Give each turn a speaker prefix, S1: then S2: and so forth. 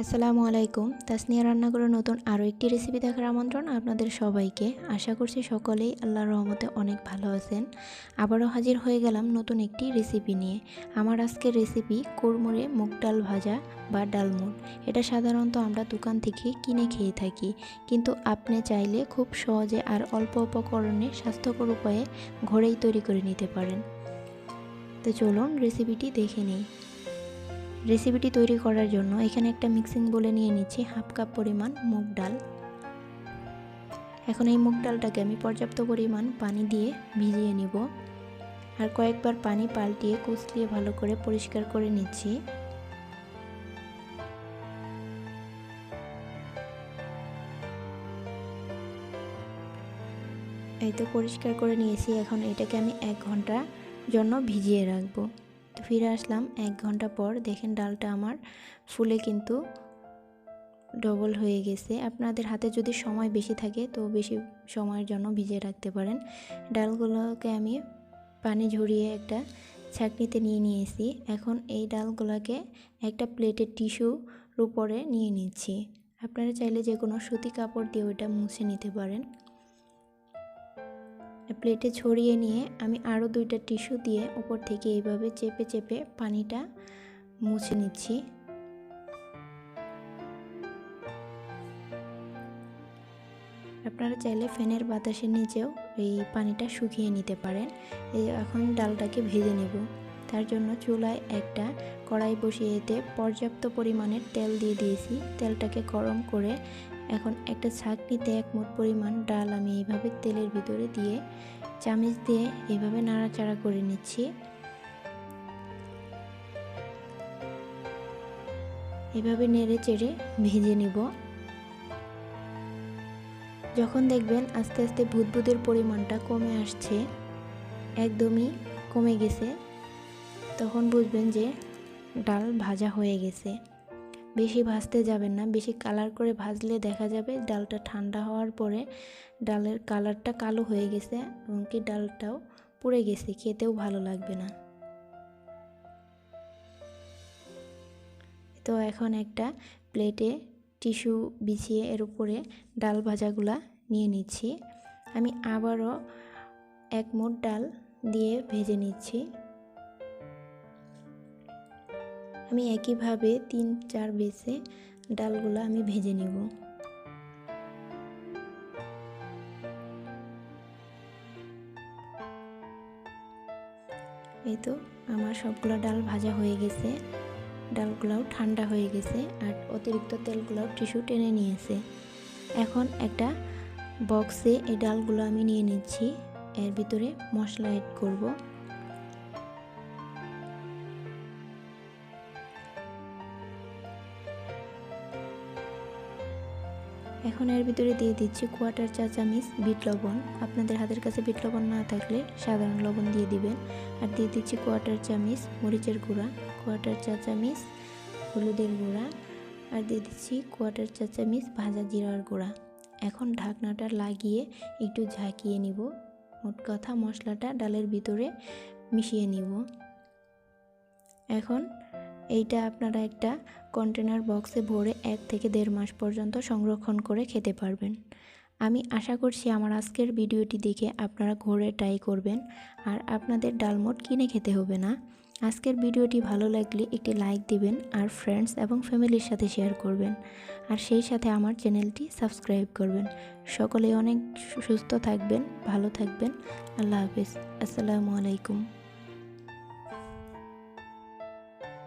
S1: আসসালামু আলাইকুম। তাসনিয়া রান্নাঘরের নতুন আরও একটি রেসিপি দেখার আমন্ত্রণ আপনাদের সবাইকে। আশা করছি সকলেই আল্লাহর রহমতে অনেক ভালো আছেন। আবারও হাজির হয়ে গেলাম নতুন একটি রেসিপি নিয়ে। আমার আজকের রেসিপি কুড়মুড়ে মুগ ডাল ভাজা বা ডালমুট। এটা সাধারণত আমরা দোকান থেকে কিনে খেয়ে থাকি, কিন্তু আপনি চাইলে খুব সহজে আর অল্প উপকরণে স্বাস্থ্যকর উপায়ে ঘরেই তৈরি করে নিতে পারেন। তো চলুন রেসিপিটি দেখে নিই। রেসিপিটি তৈরি করার জন্য এখানে একটা মিক্সিং বোলে নিয়ে নিচ্ছি হাফ কাপ পরিমাণ মুগ ডাল। এখন এই মুগ ডালটাকে আমি পর্যাপ্ত পরিমাণ পানি দিয়ে ভিজিয়ে নিব, আর কয়েকবার পানি পাল্টিয়ে কুচলিয়ে ভালো করে পরিষ্কার করে নিচ্ছি। এই তো পরিষ্কার করে নিয়েছি। এখন এটাকে আমি 1 ঘন্টার জন্য ভিজিয়ে রাখবো। তো ফিরে আসলাম 1 ঘন্টা পর। দেখেন ডালটা আমার ফুলে কিন্তু ডবল হয়ে গেছে। আপনাদের হাতে যদি সময় বেশি থাকে তো বেশি সময়ের জন্য ভিজিয়ে রাখতে পারেন। ডালগুলোকে আমি পানি ঝরিয়ে একটা ছাঁকনিতে নিয়ে নিয়েছি। এখন এই ডালগুলোকে একটা প্লেটের টিস্যুর উপরে নিয়ে নিচ্ছি। আপনারা চাইলে যে কোনো সুতি কাপড় দিয়ে ওটা মুছে নিতে পারেন। প্লেটে ছড়িয়ে নিয়ে আমি আরও 2টা টিস্যু দিয়ে উপর থেকে এইভাবে চেপে চেপে পানিটা মুছে নিচ্ছি। আপনারা চাইলে ফ্যানের বাতাসের নিচেও এই পানিটা শুকিয়ে নিতে পারেন। এখন ডালটাকে ভেজে নেব। তার জন্য চুলায় একটা কড়াই বসিয়ে দিয়ে পর্যাপ্ত পরিমাণের তেল দিয়ে দিয়েছি। তেলটাকে গরম করে এখন একটা ছাঁকনিতে 1 মুঠ পরিমাণ ডাল আমি এইভাবে তেলের ভিতরে দিয়ে চামচ দিয়ে এইভাবে নাড়াচাড়া করে নিচ্ছি। এভাবে নেড়ে চেড়ে ভেজে নিব। যখন দেখবেন আস্তে আস্তে ভুদভুদের পরিমাণটা কমে আসছে, একদমই কমে গেছে, তখন বুঝবেন যে ডাল ভাজা হয়ে গেছে। বেশি ভাজতে যাবেন না। বেশি কালার করে ভাজলে দেখা যাবে ডালটা ঠান্ডা হওয়ার পরে ডালের কালারটা কালো হয়ে গেছে এবং কি ডালটাও পুড়ে গেছে, খেতেও ভালো লাগবে না। তো এখন একটা প্লেটে টিস্যু বিছিয়ে এর উপরে ডাল ভাজাগুলা নিয়ে নিচ্ছি। আমি আবারও 1 মুঠ ডাল দিয়ে ভেজে নিচ্ছি। আমি একইভাবে 3-4 বেসে ডালগুলো আমি ভেজে নিব। এই তো আমার সবগুলো ডাল ভাজা হয়ে গেছে। ডালগুলোও ঠান্ডা হয়ে গেছে আর অতিরিক্ত তেলগুলোও টিস্যু টেনে নিয়েছে। এখন একটা বক্সে এই ডালগুলো আমি নিয়ে নিচ্ছি। এর ভিতরে মশলা অ্যাড করব। এখন এর ভিতরে দিয়ে দিচ্ছি 1/4 চা চামচ বিট লবণ। আপনাদের হাতের কাছে বিট লবণ না থাকলে সাধারণ লবণ দিয়ে দিবেন। আর দিয়ে দিচ্ছি 1/4 চামচ মরিচের গুঁড়া, 1/4 চা চামচ হলুদের গুঁড়া, আর দিয়ে দিচ্ছি 1/4 চা চামচ ভাজা জিরার গুঁড়া। এখন ঢাকনাটা লাগিয়ে একটু ঝাঁকিয়ে নিব। মোট কথা মশলাটা ডালের ভিতরে মিশিয়ে নিব। এখন এইটা আপনারা একটা কন্টেনার বক্সে ভরে 1 থেকে 1.5 মাস পর্যন্ত সংরক্ষণ করে খেতে পারবেন। আমি আশা করছি আমার আজকের ভিডিওটি দেখে আপনারা ঘরে ট্রাই করবেন আর আপনাদের ডালমুট কিনে খেতে হবে না। আজকের ভিডিওটি ভালো লাগলে একটি লাইক দিবেন আর ফ্রেন্ডস এবং ফ্যামিলির সাথে শেয়ার করবেন, আর সেই সাথে আমার চ্যানেলটি সাবস্ক্রাইব করবেন। সকলেই অনেক সুস্থ থাকবেন, ভালো থাকবেন। আল্লাহ হাফেজ। আসসালামু আলাইকুম।